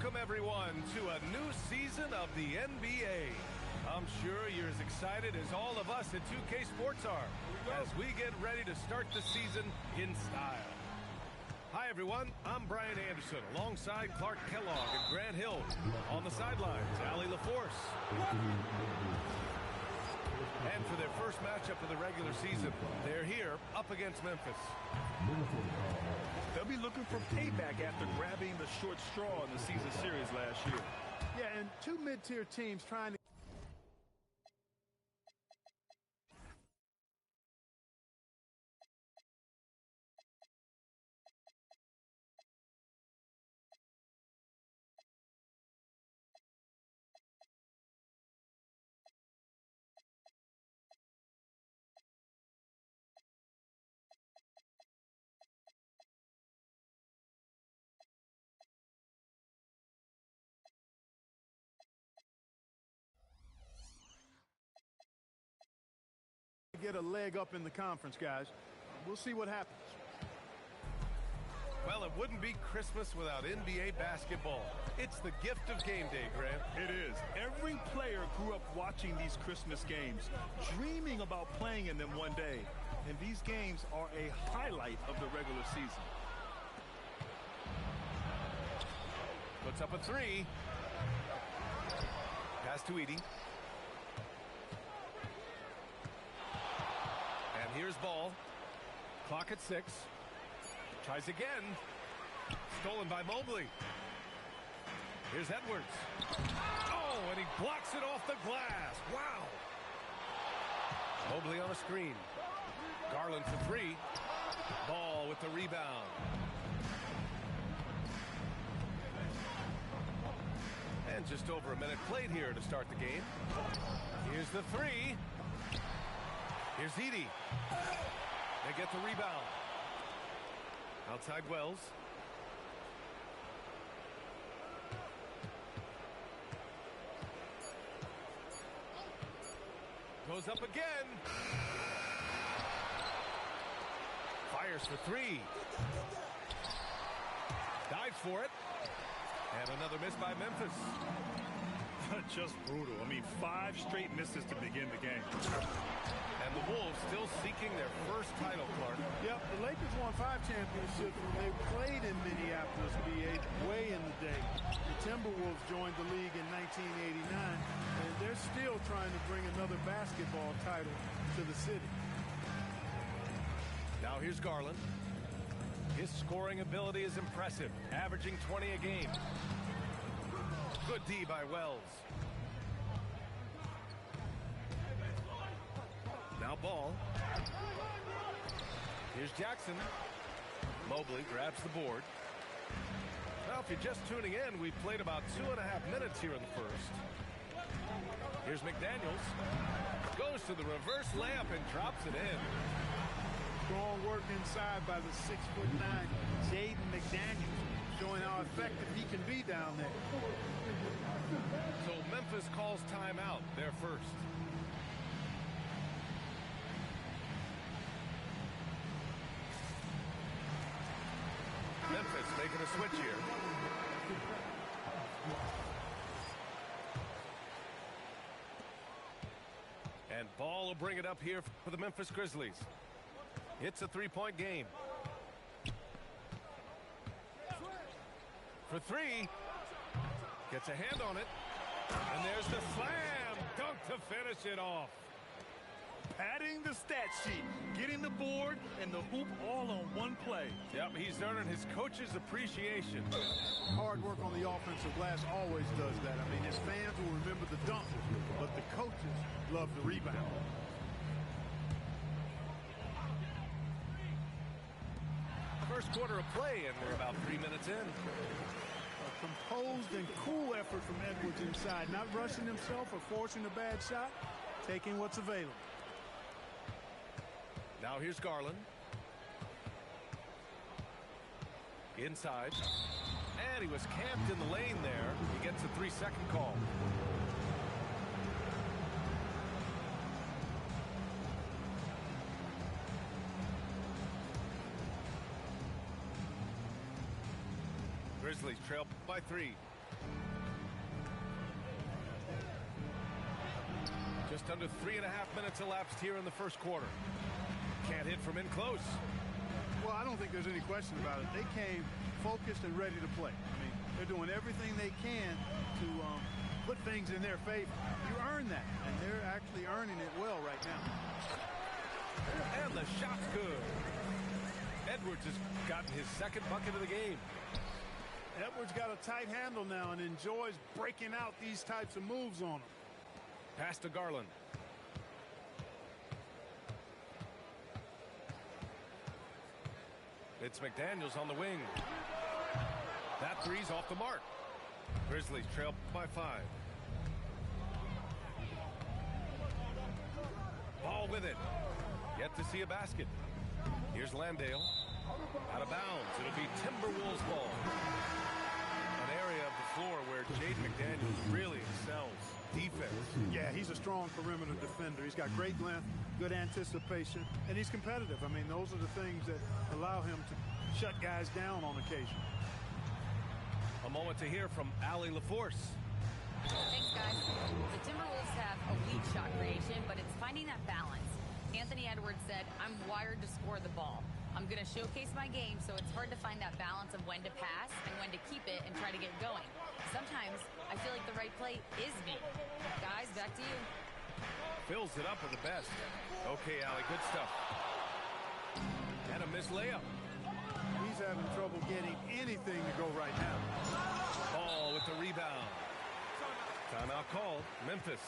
Welcome, everyone, to a new season of the NBA. I'm sure you're as excited as all of us at 2K Sports are as we get ready to start the season in style. Hi, everyone. I'm Brian Anderson alongside Clark Kellogg and Grant Hill. On the sidelines, Allie LaForce. And for their first matchup of the regular season, they're here up against Memphis. They'll be looking for payback after grabbing the short straw in the season series last year. Yeah, and two mid-tier teams trying to... get a leg up in the conference, guys. We'll see what happens. Well, it wouldn't be Christmas without NBA basketball. It's the gift of game day, Grant. It is. Every player grew up watching these Christmas games, dreaming about playing in them one day. And these games are a highlight of the regular season. Puts up a three. Pass to Edey. And here's ball. Clock at 6. Tries again. Stolen by Mobley. Here's Edwards. Oh, and he blocks it off the glass. Wow. Mobley on a screen. Garland for three. Ball with the rebound. And just over a minute played here to start the game. Here's the three. Here's Edey. They get the rebound. Outside Wells. Goes up again. Fires for three. Dives for it. And another miss by Memphis. Just brutal. I mean, 5 straight misses to begin the game. And the Wolves still seeking their first title, Clark. Yep, the Lakers won 5 championships when they played in Minneapolis, VA, way in the day. The Timberwolves joined the league in 1989, and they're still trying to bring another basketball title to the city. Now here's Garland. His scoring ability is impressive, averaging 20 a game. Good D by Wells. Now ball. Here's Jackson. Mobley grabs the board. Now, if you're just tuning in, we've played about 2.5 minutes here in the first. Here's McDaniels. Goes to the reverse layup and drops it in. Strong work inside by the 6'9" Jaden McDaniels, showing how effective he can be down there. So Memphis calls timeout, their first. Memphis making a switch here. And Ball will bring it up here for the Memphis Grizzlies. It's a three-point game. For three. Gets a hand on it. And there's the slam dunk to finish it off. Padding the stat sheet, getting the board and the hoop all on one play. Yep, he's earning his coach's appreciation. Hard work on the offensive glass always does that. I mean, his fans will remember the dunk, but the coaches love the rebound. First quarter of play, and we're about 3 minutes in. A composed and cool effort from Edwards inside, not rushing himself or forcing a bad shot, taking what's available. Now here's Garland. Inside. And he was camped in the lane there. He gets a 3-second call. Grizzlies trail by 3. Just under 3.5 minutes elapsed here in the first quarter. Can't hit from in close. Well, I don't think there's any question about it. They came focused and ready to play. I mean, they're doing everything they can to put things in their favor. You earn that, and they're actually earning it well right now. And the shot's good. Edwards has gotten his second bucket of the game. Edwards got a tight handle now and enjoys breaking out these types of moves on him. Pass to Garland. It's McDaniels on the wing. That three's off the mark. Grizzlies trail by 5. Ball with it. Yet to see a basket. Here's Landale. Out of bounds. It'll be Timberwolves ball. An area of the floor where Jaden McDaniels really excels. Defense. Yeah, he's a strong perimeter defender. He's got great length, good anticipation, and he's competitive. I mean, those are the things that allow him to shut guys down on occasion. A moment to hear from Allie LaForce. Thanks, guys. The Timberwolves have a weak shot creation, but it's finding that balance. Anthony Edwards said, "I'm wired to score the ball. I'm going to showcase my game, so it's hard to find that balance of when to pass and when to keep it and try to get going. Sometimes I feel like the right play is me." Guys, back to you. Fills it up with the best. Okay, Allie, good stuff. And a missed layup. He's having trouble getting anything to go right now. Ball with the rebound. Timeout called. Memphis.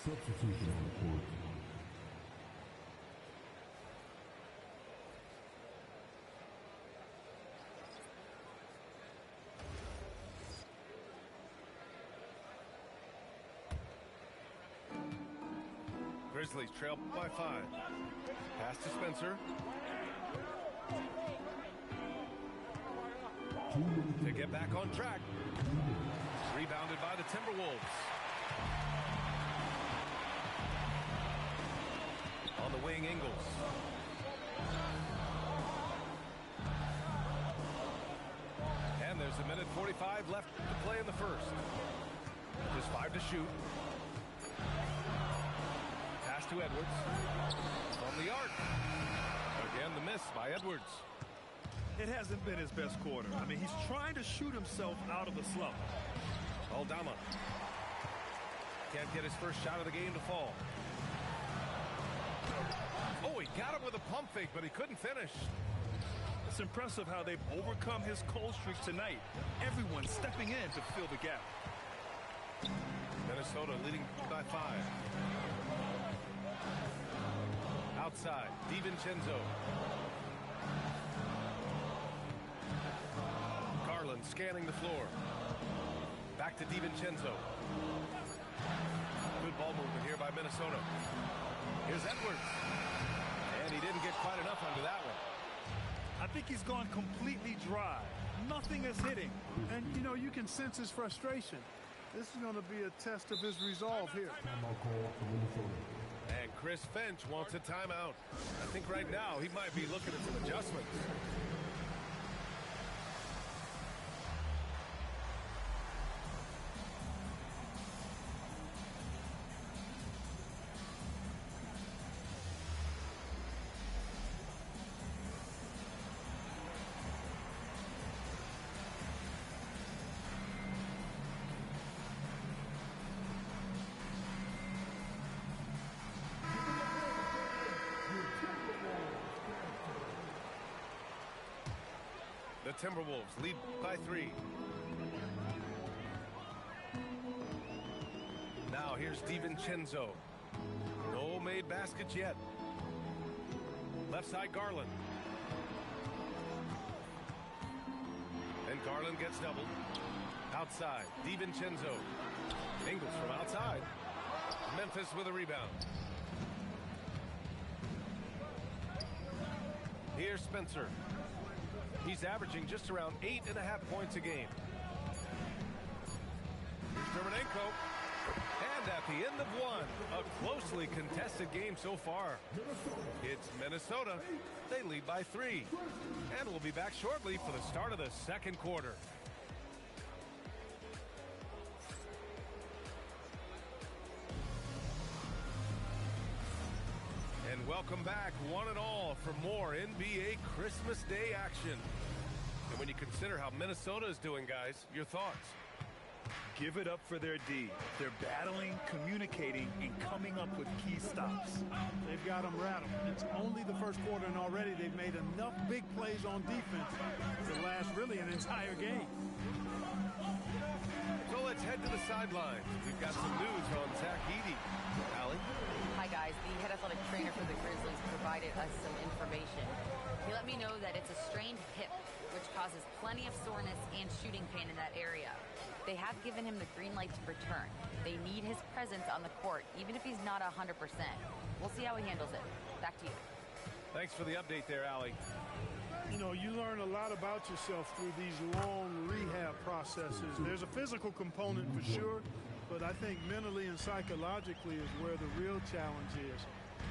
Substitution on the court. Grizzlies trail by 5. Pass to Spencer. To get back on track. Rebounded by the Timberwolves. On the wing, Ingles. And there's a minute 45 left to play in the first. Just 5 to shoot. Pass to Edwards. From the arc. Again, the miss by Edwards. It hasn't been his best quarter. I mean, he's trying to shoot himself out of the slump. Aldama. Can't get his first shot of the game to fall. Oh, he got him with a pump fake, but he couldn't finish. It's impressive how they've overcome his cold streak tonight. Everyone stepping in to fill the gap. Minnesota leading by 5. Outside, DiVincenzo. Garland scanning the floor. Back to DiVincenzo. Good ball movement here by Minnesota. Here's Edwards. And he didn't get quite enough under that one. I think he's gone completely dry. Nothing is hitting. And, you know, you can sense his frustration. This is going to be a test of his resolve here. Timeout call for Minnesota. And Chris Finch wants a timeout. I think right now he might be looking at some adjustments. Timberwolves lead by 3. Now here's DiVincenzo. No made baskets yet. Left side, Garland. And Garland gets doubled. Outside, DiVincenzo. Ingles from outside. Memphis with a rebound. Here's Spencer. He's averaging just around 8.5 points a game. Here's Dermonenko. And at the end of one, a closely contested game so far. It's Minnesota. They lead by 3. And we'll be back shortly for the start of the second quarter. And welcome back, one and all, for more NBA Christmas Day action. And when you consider how Minnesota is doing, guys, your thoughts? Give it up for their D. They're battling, communicating, and coming up with key stops. They've got them rattled. It's only the first quarter, and already they've made enough big plays on defense to last really an entire game. So let's head to the sidelines. We've got some news on Zach Edey. Allie? Hi, guys. The head athletic trainer for the Grizzlies provided us some information. He let me know that it's a strained hip, which causes plenty of soreness and shooting pain in that area. They have given him the green light to return. They need his presence on the court, even if he's not 100%. We'll see how he handles it. Back to you. Thanks for the update there, Allie. You know, you learn a lot about yourself through these long rehab processes. There's a physical component for sure, but I think mentally and psychologically is where the real challenge is.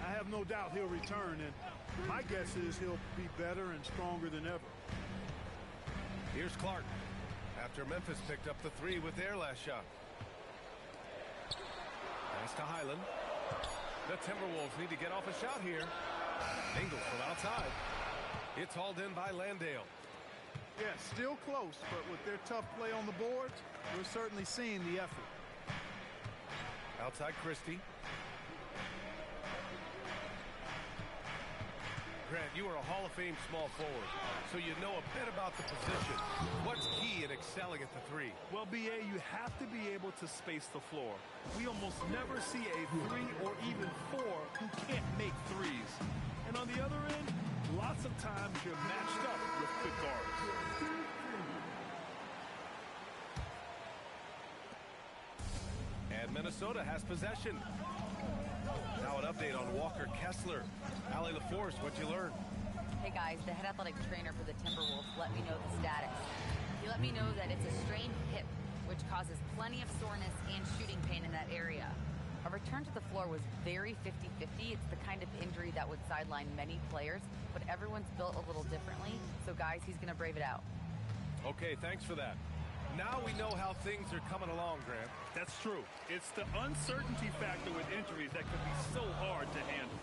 I have no doubt he'll return, and my guess is he'll be better and stronger than ever. Here's Clark. After Memphis picked up the 3 with their last shot. Pass to Highland. The Timberwolves need to get off a shot here. Ingles from outside. It's hauled in by Landale. Yeah, still close, but with their tough play on the boards, we're certainly seeing the effort. Outside Christie. Grant, you are a Hall of Fame small forward, so you know a bit about the position. What's key in excelling at the 3? Well, BA, you have to be able to space the floor. We almost never see a 3 or even 4 who can't make threes. And on the other end, lots of times you're matched up with quick guards. And Minnesota has possession. Now an update on Walker Kessler. Allie LaForce, what'd you learn? Hey, guys. The head athletic trainer for the Timberwolves let me know the status. He let me know that it's a strained hip, which causes plenty of soreness and shooting pain in that area. A return to the floor was very 50-50. It's the kind of injury that would sideline many players, but everyone's built a little differently. So, guys, he's going to brave it out. Okay, thanks for that. Now we know how things are coming along, Grant. That's true. It's the uncertainty factor with injuries that can be so hard to handle.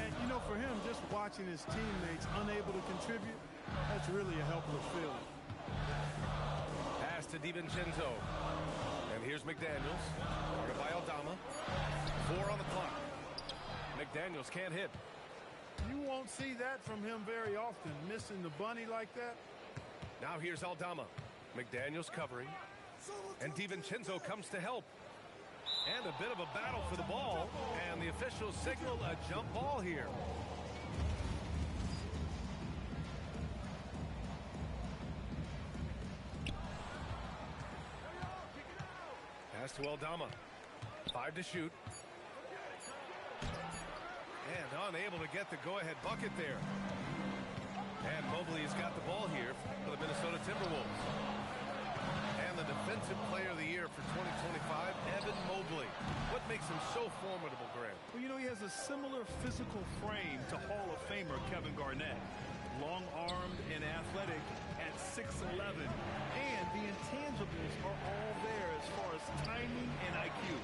And, you know, for him, just watching his teammates unable to contribute, that's really a helpless feeling. Pass to DiVincenzo. And here's McDaniels. Guarded by Aldama. 4 on the clock. McDaniels can't hit. You won't see that from him very often, missing the bunny like that. Now here's Aldama. McDaniels covering. And DiVincenzo comes to help. And a bit of a battle for the ball. And the officials signal a jump ball here. Pass to Aldama. 5 to shoot. And unable to get the go-ahead bucket there. And Mobley has got the ball here for the Minnesota Timberwolves. And the Defensive Player of the Year for 2025, Evan Mobley. What makes him so formidable, Grant? Well, you know, he has a similar physical frame to Hall of Famer Kevin Garnett. Long-armed and athletic at 6'11". And the intangibles are all there as far as timing and IQ.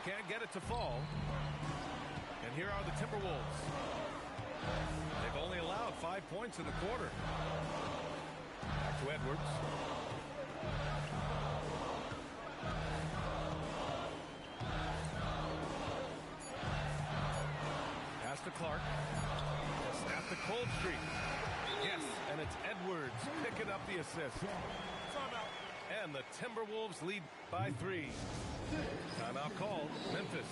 Can't get it to fall. And here are the Timberwolves. They've only allowed 5 points in the quarter. Back to Edwards. Pass to Clark. Snap the cold streak. Yes, and it's Edwards picking up the assist. And the Timberwolves lead by 3. Timeout called. Memphis.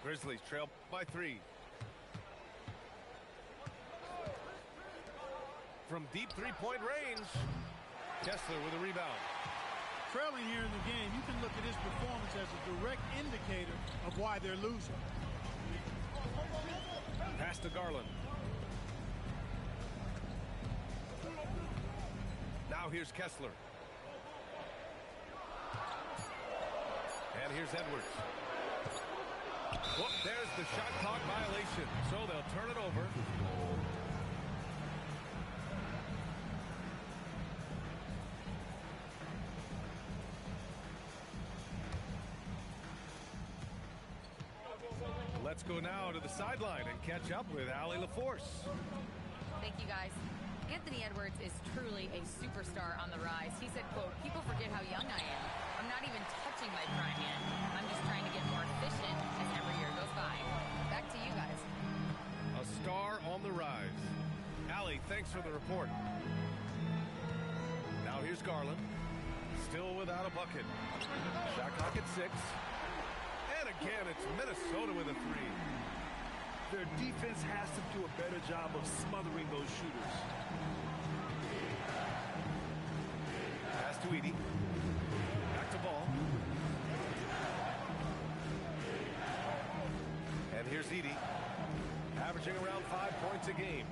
Grizzlies trail by 3. From deep three-point range, Kessler with a rebound. Trailing here in the game, you can look at his performance as a direct indicator of why they're losing. Pass to Garland. Now here's Kessler. And here's Edwards. Whoop, there's the shot clock violation, so they'll turn it over. Let's go now to the sideline and catch up with Allie LaForce. Thank you, guys. Anthony Edwards is truly a superstar on the rise. He said, quote, "People forget how young I am. I'm not even touching my prime yet. I'm just trying to get more efficient as every year goes by." Back to you guys. A star on the rise. Allie, thanks for the report. Now here's Garland. Still without a bucket. Shot clock at 6. And again, it's Minnesota with a 3. Their defense has to do a better job of smothering those shooters. Pass to Edey. Back to Ball. And here's Edey. Averaging around 5 points a game.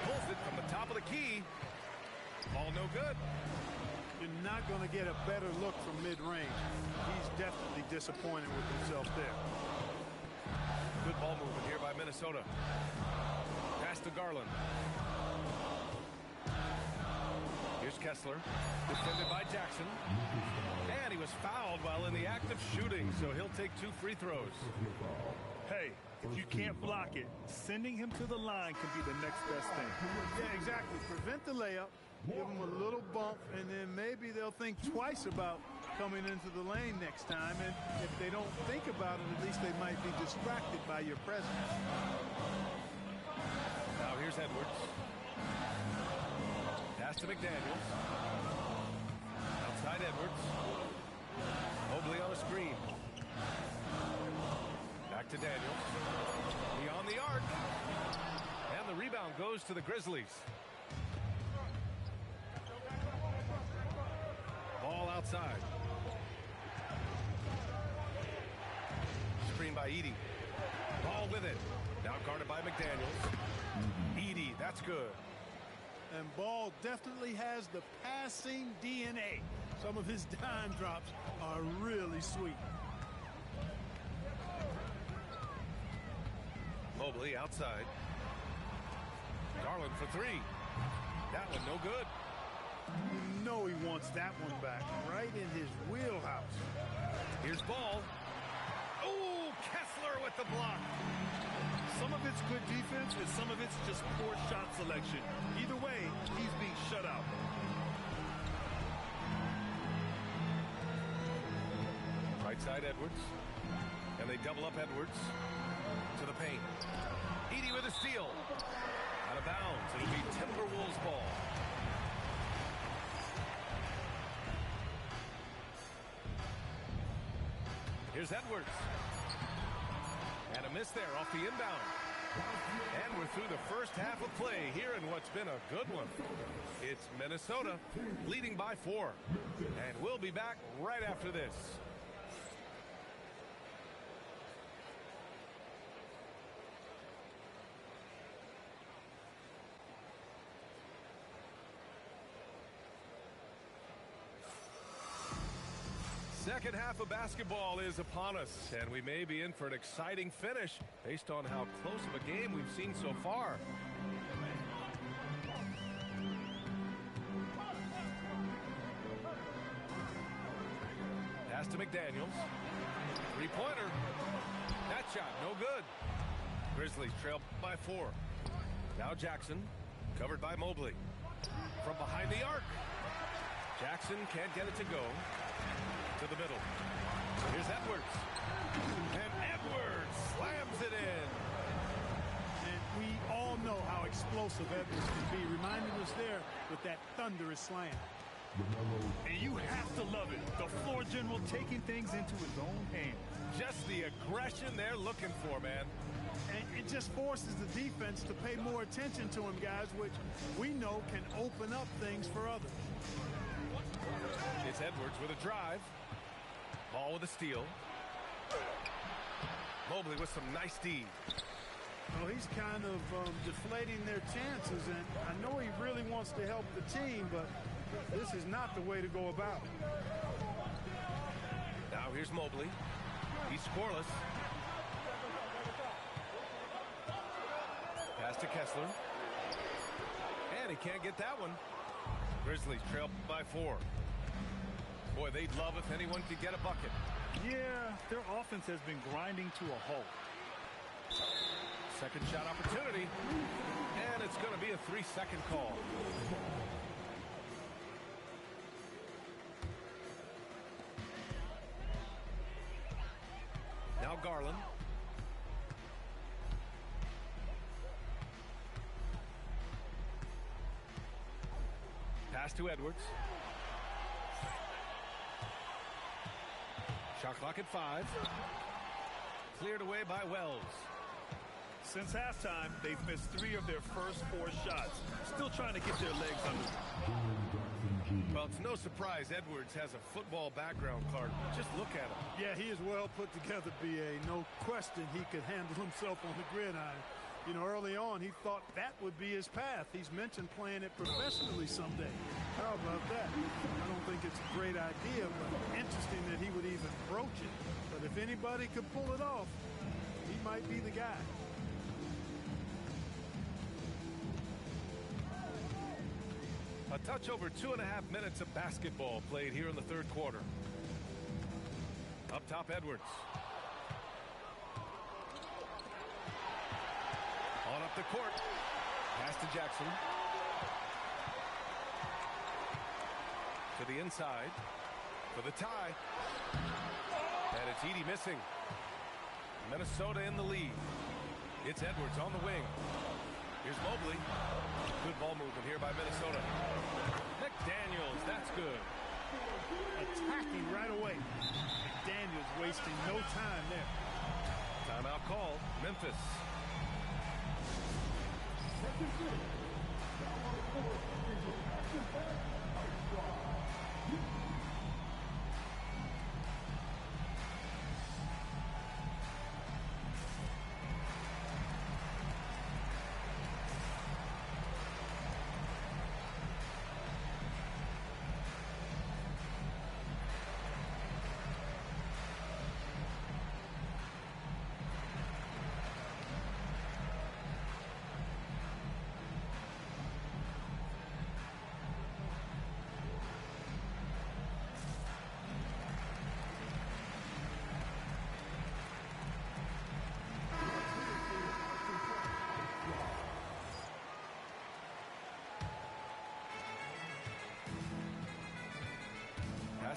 Pulls it from the top of the key. Ball no good. You're not going to get a better look from mid-range. He's definitely disappointed with himself there. Good ball movement here by Minnesota. Pass to Garland. Here's Kessler. Defended by Jackson. And he was fouled while in the act of shooting, so he'll take 2 free throws. Hey, if you can't block it, sending him to the line can be the next best thing. Yeah, exactly. Prevent the layup, give them a little bump, and then maybe they'll think twice about coming into the lane next time. And if they don't think about it, at least they might be distracted by your presence. Now here's Edwards. Pass to McDaniels. Outside Edwards. Mobley on a screen. Back to Daniels. Beyond the arc. And the rebound goes to the Grizzlies. Ball outside. Screen by Edey. Ball with it. Now guarded by McDaniels. Edey, that's good. And Ball definitely has the passing DNA. Some of his dime drops are really sweet. Mobley outside. Garland for 3. That one no good. You know he wants that one back, right in his wheelhouse. Here's Ball. Oh, Kessler with the block. Some of it's good defense, and some of it's just poor shot selection. Either way, he's being shut out. Right side Edwards. And they double up Edwards to the paint. Edey with a steal. Out of bounds. It'll be Timberwolves ball. Here's Edwards. And a miss there off the inbound. And we're through the first half of play here in what's been a good one. It's Minnesota leading by 4. And we'll be back right after this. Second half of basketball is upon us, and we may be in for an exciting finish based on how close of a game we've seen so far. Pass to McDaniels. Three-pointer. That shot, no good. Grizzlies trail by 4. Now Jackson, covered by Mobley. From behind the arc. Jackson can't get it to go. To the middle. Here's Edwards. And Edwards slams it in. And we all know how explosive Edwards can be. Reminding us there with that thunderous slam. And you have to love it. The floor general taking things into his own hands. Just the aggression they're looking for, man. And it just forces the defense to pay more attention to him, guys, which we know can open up things for others. It's Edwards with a drive. Ball with a steal. Mobley with some nice D. Well, he's kind of deflating their chances, and I know he really wants to help the team, but this is not the way to go about it. Now here's Mobley. He's scoreless. Pass to Kessler. And he can't get that one. Grizzlies trail by 4. Boy, they'd love if anyone could get a bucket. Yeah, their offense has been grinding to a halt. Second shot opportunity. And it's going to be a 3-second call. Now Garland. Pass to Edwards. Shot clock at 5. Cleared away by Wells. Since halftime, they've missed 3 of their first 4 shots. Still trying to get their legs under them. Well, it's no surprise Edwards has a football background, Clark. Just look at him. Yeah, he is well put together, B.A. No question he could handle himself on the gridiron. You know, early on, he thought that would be his path. He's mentioned playing it professionally someday. How about that? I don't think it's a great idea, but interesting that he would even broach it. But if anybody could pull it off, he might be the guy. A touch over 2.5 minutes of basketball played here in the third quarter. Up top, Edwards. On up the court. Pass to Jackson. To the inside. For the tie. And it's Edey missing. Minnesota in the lead. It's Edwards on the wing. Here's Mobley. Good ball movement here by Minnesota. McDaniels, that's good. Attacking right away. McDaniels wasting no time there. Timeout call, Memphis.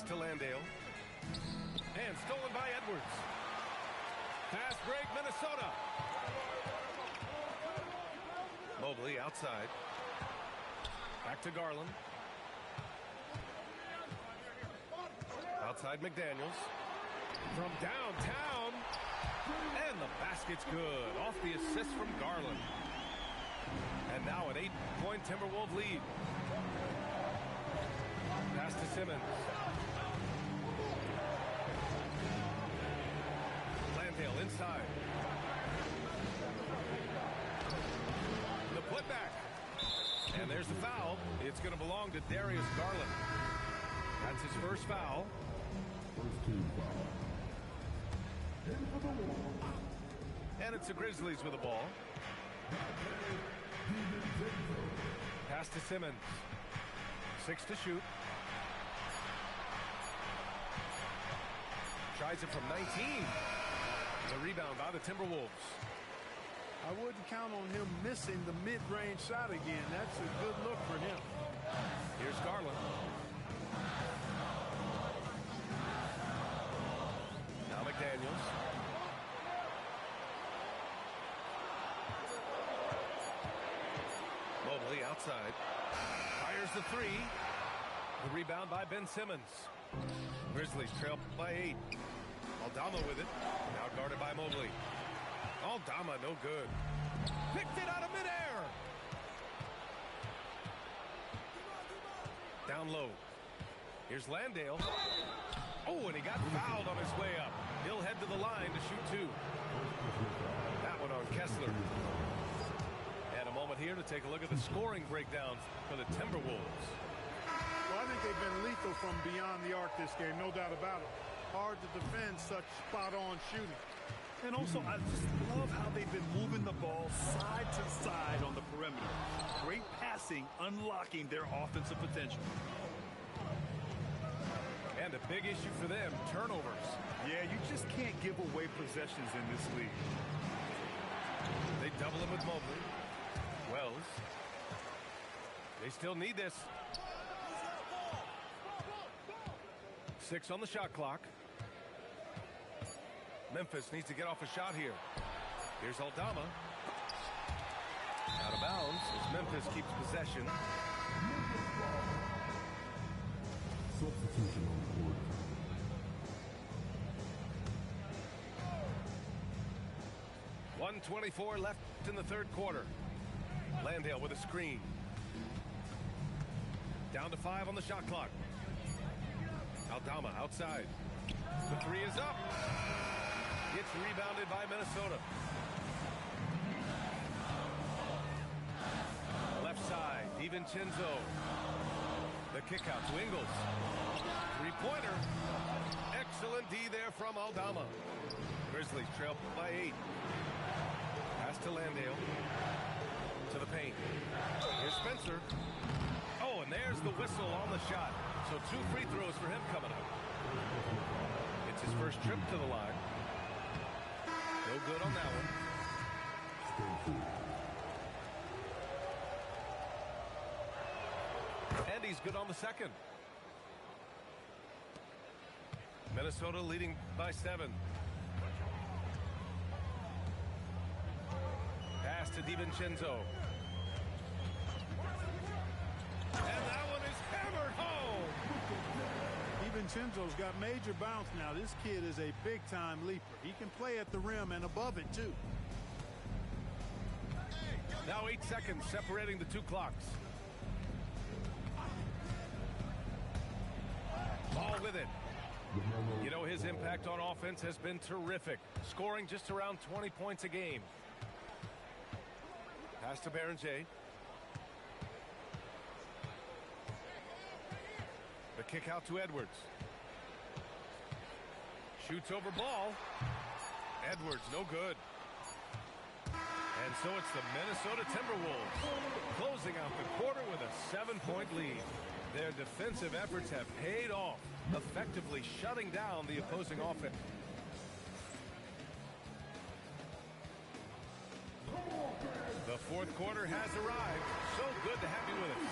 To Landale. And stolen by Edwards. Pass break, Minnesota. Mobley outside. Back to Garland. Outside McDaniels. From downtown. And the basket's good. Off the assist from Garland. And now an 8-point Timberwolves lead. Pass to Simmons. Landale inside. The putback. And there's the foul. It's going to belong to Darius Garland. That's his first foul. team foul. And it's the Grizzlies with the ball. Pass to Simmons. 6 to shoot. Tries it from 19. The rebound by the Timberwolves. I wouldn't count on him missing the mid-range shot again. That's a good look for him. Here's Garland. Now McDaniels. Mobley outside. Fires the 3. The rebound by Ben Simmons. Grizzlies trail by 8. Aldama with it. Now guarded by Mobley. Aldama no good. Picked it out of midair. Down low. Here's Landale. Oh, and he got fouled on his way up. He'll head to the line to shoot 2. That one on Kessler. And a moment here to take a look at the scoring breakdown for the Timberwolves. Well, I think they've been lethal from beyond the arc this game, no doubt about it. Hard to defend such spot-on shooting. And also, I just love how they've been moving the ball side to side on the perimeter. Great passing, unlocking their offensive potential. And a big issue for them, turnovers. Yeah, you just can't give away possessions in this league. They double him with Mobley. Wells. They still need this. 6 on the shot clock. Memphis needs to get off a shot here. Here's Aldama. Out of bounds as Memphis keeps possession. Substitution on the court. .124 left in the third quarter. Landale with a screen. Down to 5 on the shot clock. Aldama outside. The 3 is up. Gets rebounded by Minnesota. Left side, DiVincenzo. The kick out to Ingles. 3-pointer. Excellent D there from Aldama. Grizzlies trail by 8. Pass to Landale. To the paint. Here's Spencer. Oh, and there's the whistle on the shot. So 2 free throws for him coming up. It's his first trip to the line. No good on that one. And he's good on the second. Minnesota leading by 7. Pass to DiVincenzo. And that one is hammered home. DiVincenzo's got major bounce now. This kid is a big-time leaper. He can play at the rim and above it, too. Now 8 seconds separating the 2 clocks. Ball with it. You know, his impact on offense has been terrific, scoring just around 20 points a game. Pass to Berenger. The kick out to Edwards. Shoots over ball. Edwards, no good. And so it's the Minnesota Timberwolves closing out the quarter with a 7-point lead. Their defensive efforts have paid off, effectively shutting down the opposing offense. The fourth quarter has arrived. So good to have you with us.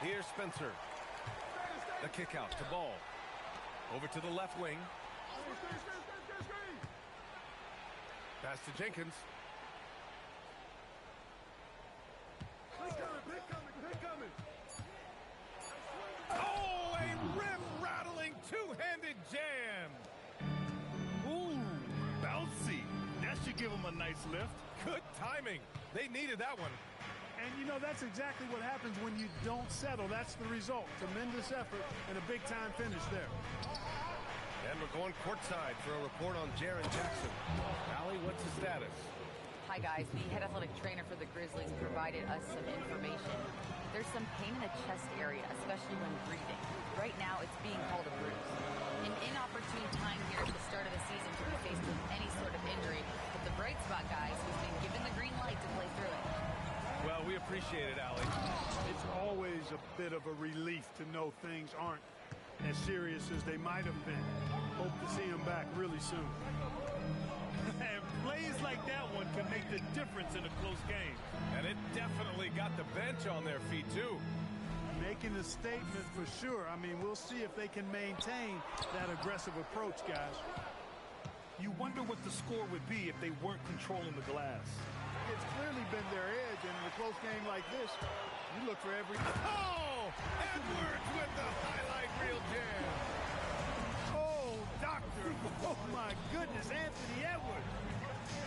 Here's Spencer. The kick out to Ball. Over to the left wing. Pass to Jenkins. Oh, a rim-rattling two-handed jam. Ooh, bouncy. That should give him a nice lift. Good timing. They needed that one. And, you know, that's exactly what happens when you don't settle. That's the result. Tremendous effort and a big-time finish there. And we're going courtside for a report on Jaren Jackson. Allie, what's the status? Hi, guys. The head athletic trainer for the Grizzlies provided us some information. There's some pain in the chest area, especially when breathing. Right now, it's being called a bruise. An inopportune time here at the start of the season to be faced with any sort of injury. But the bright spot, guys, he's been given the green light to play through it. Well, we appreciate it, Allie. It's always a bit of a relief to know things aren't as serious as they might have been. Hope to see him back really soon. And plays like that one can make the difference in a close game. And it definitely got the bench on their feet, too. Making a statement for sure. I mean, we'll see if they can maintain that aggressive approach, guys. You wonder what the score would be if they weren't controlling the glass. It's clearly been their edge, and in a close game like this, you look for every... Oh! Edwards with the highlight reel jam. Oh, doctor. Oh, my goodness. Anthony Edwards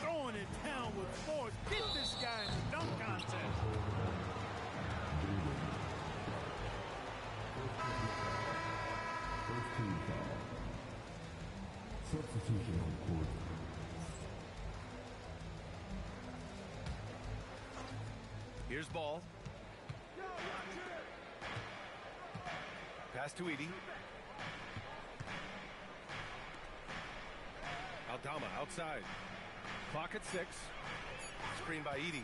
throwing it down with force. Get this guy in the dunk contest. First team foul. Substitution on the court. Here's ball. Pass to Edey. Aldama outside. Clock at 6. Screen by Edey.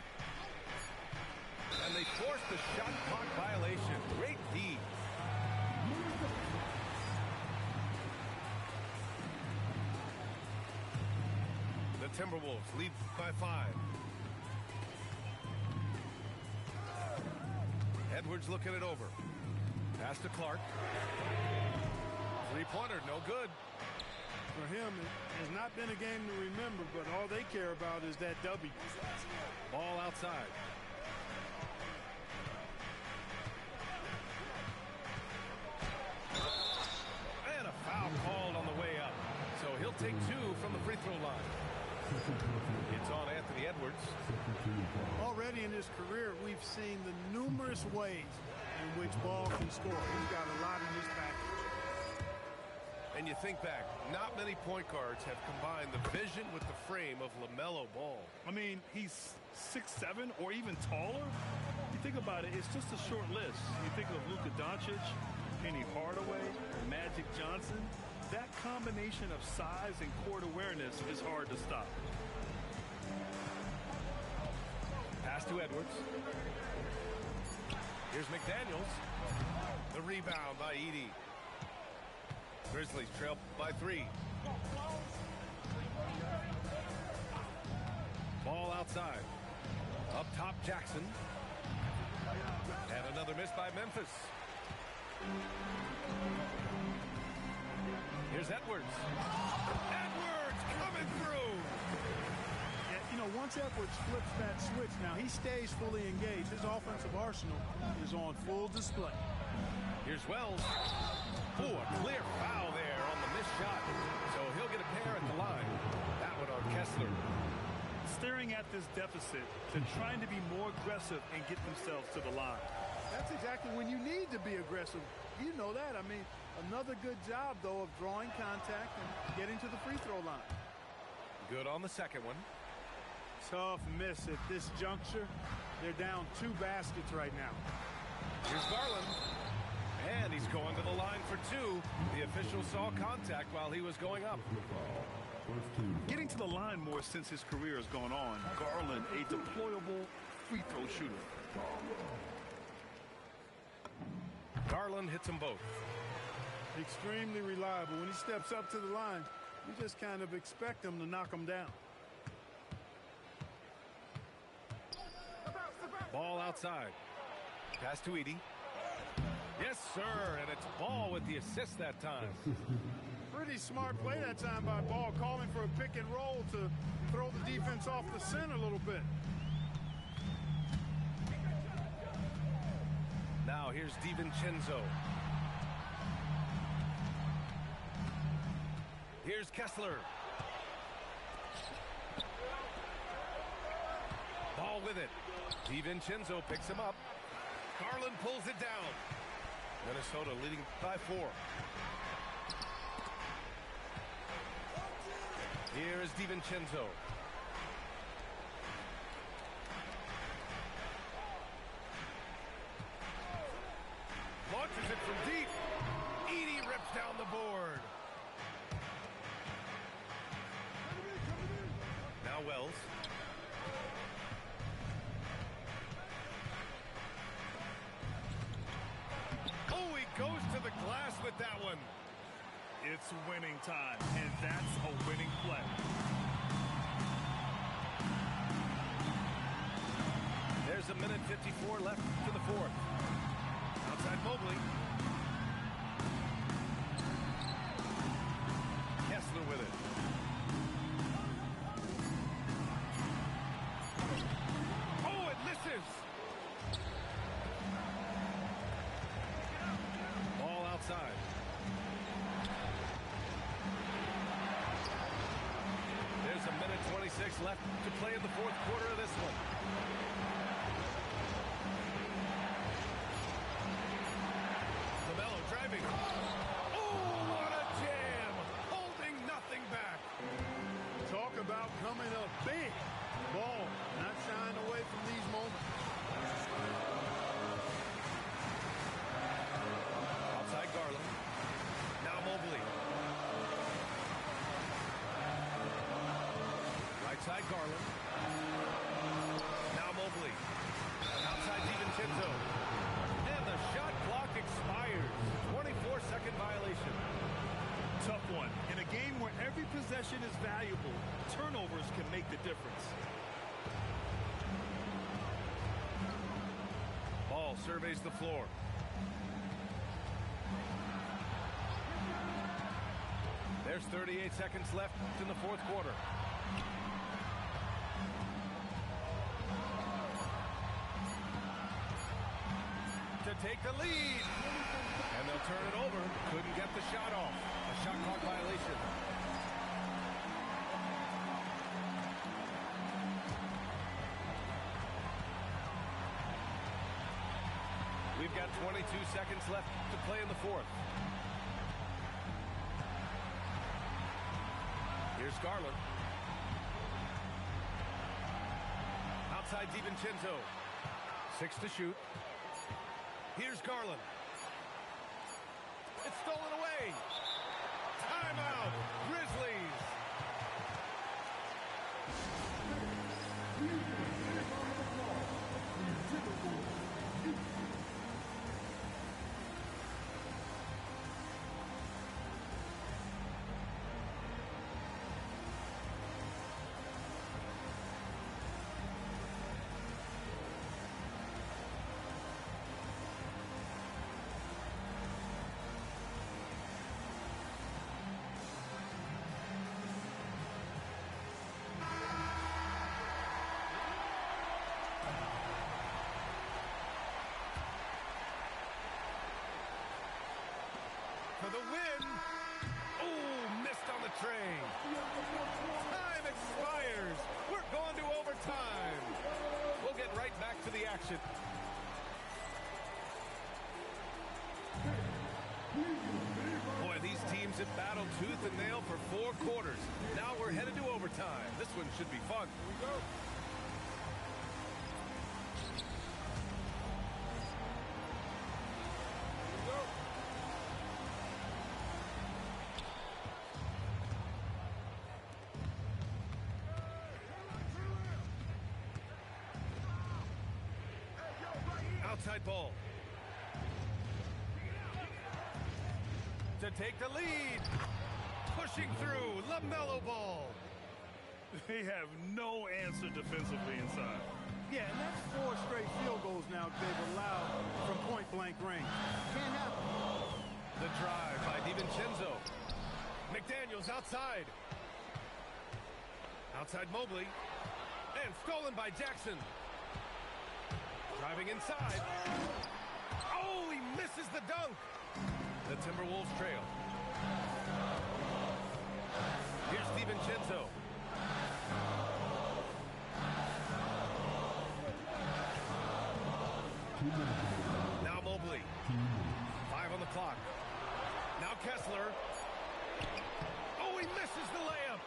And they force the shot clock violation. Great D. The Timberwolves lead by 5. Edwards looking it over. Pass to Clark. Three-pointer, no good. For him, it has not been a game to remember, but all they care about is that W. Ball outside. And a foul called on the way up. So he'll take 2 from the free throw line. It's on Anthony Edwards. Already in his career, we've seen the numerous ways in which Ball can score. He's got a lot in his package. And you think back, not many point guards have combined the vision with the frame of LaMelo Ball. I mean, he's 6'7" or even taller. You think about it, it's just a short list. You think of Luka Doncic, Penny Hardaway, Magic Johnson. That combination of size and court awareness is hard to stop. Pass to Edwards. Here's McDaniels. The rebound by Edey. Grizzlies trail by 3. Ball outside. Up top, Jackson. And another miss by Memphis. Here's Edwards. Edwards coming through. Yeah, you know, once Edwards flips that switch, now he stays fully engaged. His offensive arsenal is on full display. Here's Wells. Oh, a clear foul there on the missed shot. So he'll get a pair at the line. That one on Kessler. Staring at this deficit, they're trying to be more aggressive and get themselves to the line. That's exactly when you need to be aggressive. You know that. I mean, another good job, though, of drawing contact and getting to the free throw line. Good on the second one. Tough miss at this juncture. They're down 2 baskets right now. Here's Garland. And he's going to the line for 2. The official saw contact while he was going up. Getting to the line more since his career has gone on. Garland, a deployable free throw shooter. Garland hits them both. Extremely reliable. When he steps up to the line, you just kind of expect him to knock him down. Ball outside. Pass to Edey. Yes, sir, and it's Ball with the assist that time. Pretty smart play that time by Ball, calling for a pick and roll to throw the defense off the scent a little bit. Now here's DiVincenzo. Here's Kessler. Ball with it. DiVincenzo picks him up. Garland pulls it down. Minnesota leading by 4. Here is DiVincenzo. Oh, he goes to the glass with that one. It's winning time, and that's a winning play. There's a minute 54 left to the fourth. Outside Mobley. Kessler with it. Oh, it misses. Ball outside. There's a minute 26 left to play in the fourth quarter of this one. Driving. Oh, what a jam! Holding nothing back. Talk about coming up big. Ball not shying away from these moments. Outside Garland. Now Mobley. Right side Garland. Now Mobley. Outside DiVincenzo. And the shot clock expires. 24-second violation. Tough one. In a game where every possession is valuable, turnovers can make the difference. Ball surveys the floor. There's 38 seconds left in the fourth quarter. To take the lead. And they'll turn it over. Couldn't get the shot off. A shot clock violation. We've got 22 seconds left to play in the fourth. Here's Garland. Outside DiVincenzo. 6 to shoot. Here's Garland. It's stolen away. Timeout. Grizzlies. For the win. Oh, missed on the train. Time expires. We're going to overtime. We'll get right back to the action. Boy, these teams have battled tooth and nail for 4 quarters. Now we're headed to overtime. This one should be fun. Here we go. Outside ball. To take the lead. Pushing through. LaMelo Ball. They have no answer defensively inside. Yeah, and that's 4 straight field goals now they've allowed from point-blank range. Can't happen. The drive by DiVincenzo. McDaniels outside. Outside Mobley. And stolen by Jackson. Driving inside. Oh, he misses the dunk. The Timberwolves trail. Here's DiVincenzo. Now Mobley. 5 on the clock. Now Kessler. Oh, he misses the layup.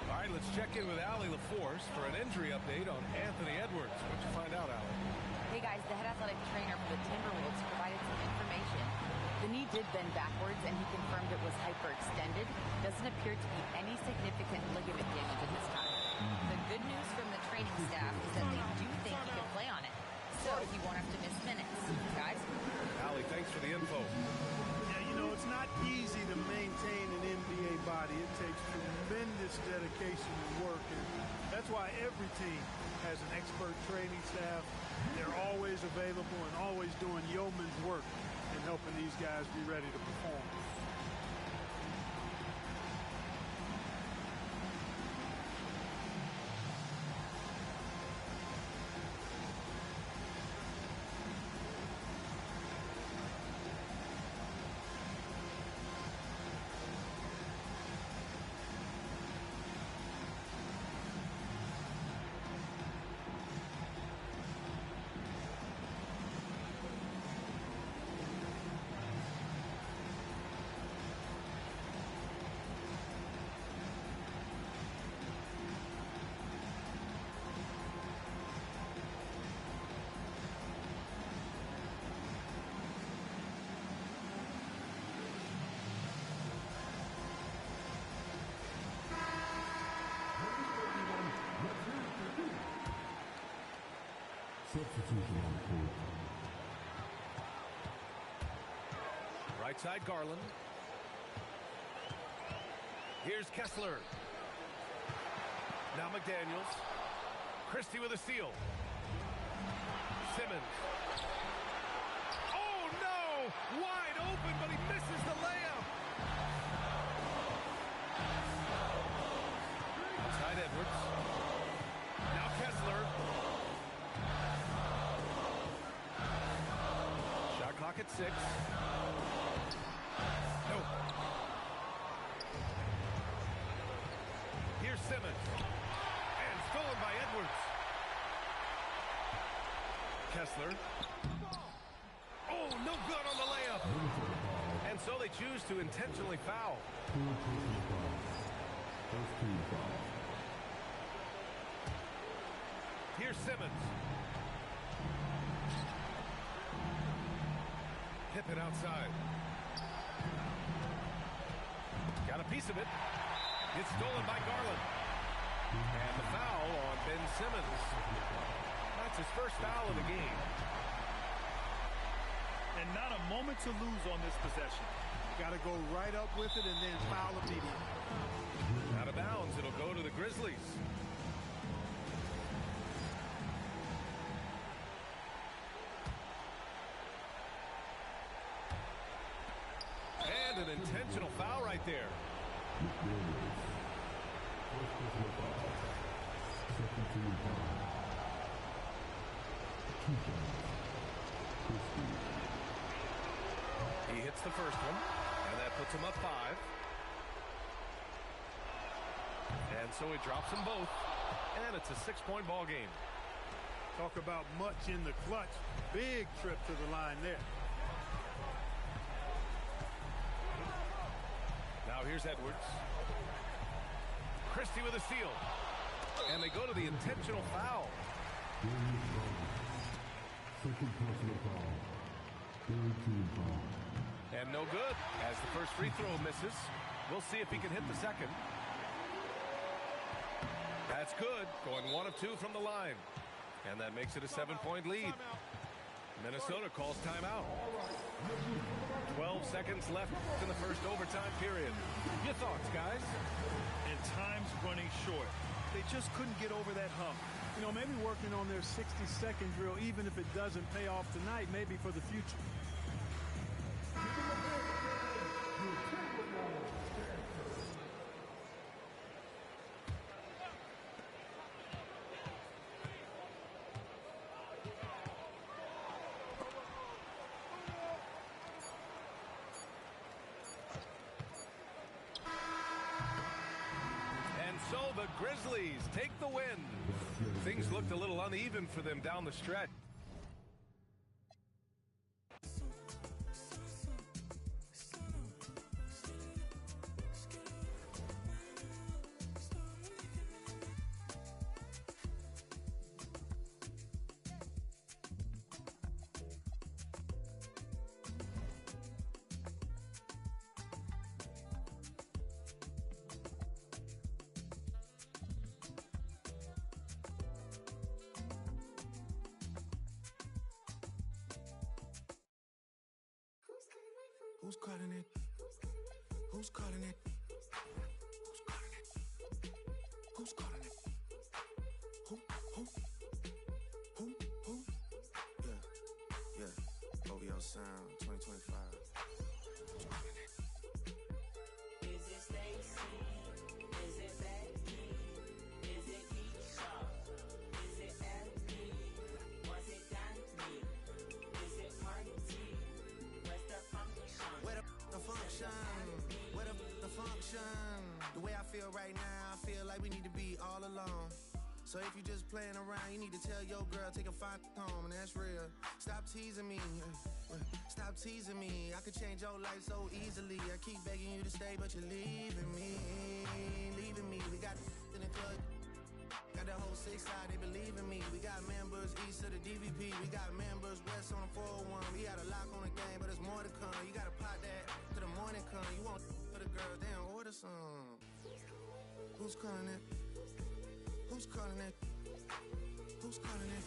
All right, let's check in with Allie LaForce for an injury update on Anthony Edwards. What'd you find out, Allie? Hey, guys, the head athletic trainer for the Timberwolves provided some information. The knee did bend backwards, and he confirmed it was hyperextended. Doesn't appear to be any significant ligament damage at this time. Good news from the training staff is that they do think he can play on it, so he won't have to miss minutes. Guys? Allie, thanks for the info. Yeah, you know, it's not easy to maintain an NBA body. It takes tremendous dedication and work, and that's why every team has an expert training staff. They're always available and always doing yeoman's work in helping these guys be ready to perform. Substitution on the court. Right side, Garland. Here's Kessler. Now McDaniels. Christie with a steal. Simmons. Oh, no! Wide open, but he misses the layup. Outside Edwards. Now Kessler. Shot clock at 6. No. Here's Simmons. And stolen by Edwards. Kessler. Oh, no good on the layup. And so they choose to intentionally foul. First team foul. Here's Simmons. Pippen outside. Got a piece of it. It's stolen by Garland. And the foul on Ben Simmons. That's his first foul of the game. And not a moment to lose on this possession. Got to go right up with it and then foul immediately. Out of bounds, it'll go to the Grizzlies. And an intentional foul right there. McDaniels. First personal foul. Second team foul. Two fouls. Christie. He hits the first one, and that puts him up 5. And so he drops them both, and it's a 6-point ball game. Talk about much in the clutch. Big trip to the line there. Now here's Edwards. Christie with a steal. And they go to the intentional foul. Darius Garland. Second personal foul. Third team foul. And no good, as the first free throw misses. We'll see if he can hit the second. That's good, going 1 of 2 from the line. And that makes it a 7-point lead. Minnesota calls timeout. 12 seconds left in the first overtime period. Your thoughts, guys? And time's running short. They just couldn't get over that hump. You know, maybe working on their 60-second drill, even if it doesn't pay off tonight, maybe for the future. So the Grizzlies take the win. Things looked a little uneven for them down the stretch. Who's calling it? Who's calling it? Who's calling it? Who's calling it? Who? Yeah. OVO Sound 2025. Who's calling it? Is it Stacy? Is it Becky? Is it Keisha? Is it Effie? Was it Danny? Is it Marty? Where's the function? Where the function? Where the function? The way I feel right now, I feel like we need to be all alone. So if you just playing around, you need to tell your girl, take a fine home, and that's real. Stop teasing me. Stop teasing me. I could change your life so easily. I keep begging you to stay, but you're leaving me. Leaving me. We got in the club. Got the whole 6 side, they believe in me. We got members east of the DVP. We got members west on the 401. We got a lock on the game, but there's more to come. You gotta pot that to the morning come. You want for the girls, they don't order some. Who's calling it? Who's calling it? Who's calling it?